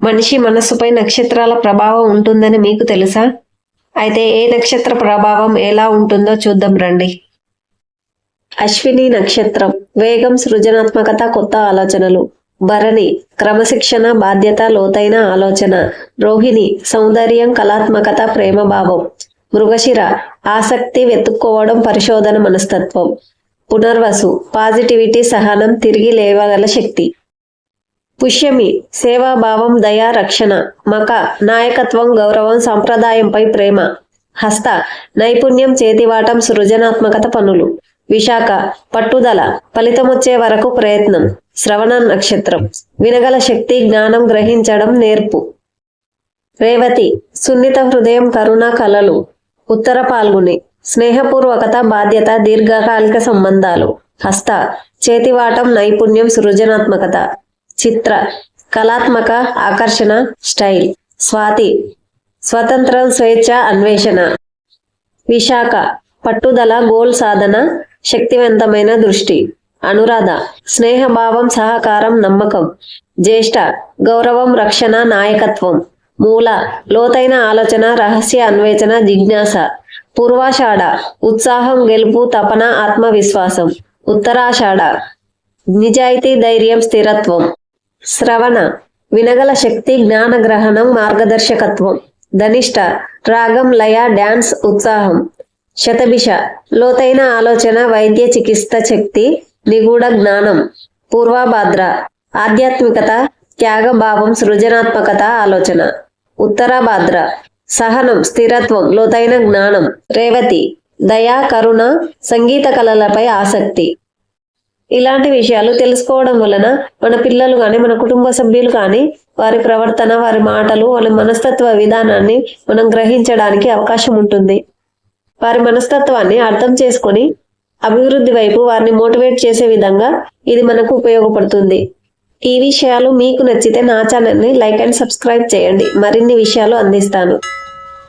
మనిషి మనస్సుపై నక్షత్రాల ప్రభావం ఉంటుందని మీకు తెలుసా? అయితే ఏ నక్షత్ర ప్రభావం ఎలా ఉంటుందో చూద్దాం రండి. అశ్విని నక్షత్రం వేగం, సృజనాత్మకత, కొత్త ఆలోచనలు. భరణి క్రమశిక్షణ, బాధ్యత, లోతైన ఆలోచన. రోహిణి సౌందర్యం, కళాత్మకత, ప్రేమభావం. మృగశిర ఆసక్తి, వెతుక్కోవడం, పరిశోధన, మనస్తత్వం. పునర్వసు పాజిటివిటీ, సహనం, తిరిగి లేవగల శక్తి. పుష్యమి సేవాభావం, దయ, రక్షణ. మక నాయకత్వం, గౌరవం, సంప్రదాయంపై ప్రేమ. హస్త నైపుణ్యం, చేతివాటం, సృజనాత్మకత, పనులు. విశాఖ పట్టుదల, ఫలితమొచ్చే వరకు ప్రయత్నం. శ్రవణ నక్షత్రం వినగల శక్తి, జ్ఞానం, గ్రహించడం, నేర్పు. రేవతి సున్నిత హృదయం, కరుణ, కలలు. ఉత్తర పాల్గొని స్నేహపూర్వకత, బాధ్యత, దీర్ఘకాలిక సంబంధాలు. హస్త చేతివాటం, నైపుణ్యం, సృజనాత్మకత. చిత్ర కళాత్మక, ఆకర్షణ, స్టైల్. స్వాతి స్వతంత్రం, స్వేచ్ఛ, అన్వేషణ. విశాఖ పట్టుదల, గోల్ సాధన, శక్తివంతమైన దృష్టి. అనురాధ స్నేహభావం, సహకారం, నమ్మకం. జ్యేష్ఠ గౌరవం, రక్షణ, నాయకత్వం. మూల లోతైన ఆలోచన, రహస్య అన్వేషణ, జిజ్ఞాస. పూర్వాషాఢ ఉత్సాహం, గెలుపు, తపన, ఆత్మవిశ్వాసం. ఉత్తరాషాఢ నిజాయితీ, ధైర్యం, స్థిరత్వం. శ్రవణ వినగల శక్తి, జ్ఞానగ్రహణం, మార్గదర్శకత్వం. ధనిష్ట రాగం, లయ, డాన్స్, ఉత్సాహం. శతభిష లోతైన ఆలోచన, వైద్య చికిత్స శక్తి, నిగూఢ జ్ఞానం. పూర్వభాద్ర ఆధ్యాత్మికత, త్యాగభావం, సృజనాత్మకత, ఆలోచన. ఉత్తరాభాద్ర సహనం, స్థిరత్వం, లోతైన జ్ఞానం. రేవతి దయా, కరుణ, సంగీత కళలపై ఆసక్తి. ఇలాంటి విషయాలు తెలుసుకోవడం వలన మన పిల్లలు కానీ, మన కుటుంబ సభ్యులు కానీ, వారి ప్రవర్తన, వారి మాటలు, వాళ్ళ మనస్తత్వ విధానాన్ని మనం గ్రహించడానికి అవకాశం ఉంటుంది. వారి మనస్తత్వాన్ని అర్థం చేసుకొని అభివృద్ధి వైపు వారిని మోటివేట్ చేసే విధంగా ఇది మనకు ఉపయోగపడుతుంది. ఈ విషయాలు మీకు నచ్చితే నా ఛానల్ని లైక్ అండ్ సబ్స్క్రైబ్ చేయండి. మరిన్ని విషయాలు అందిస్తాను.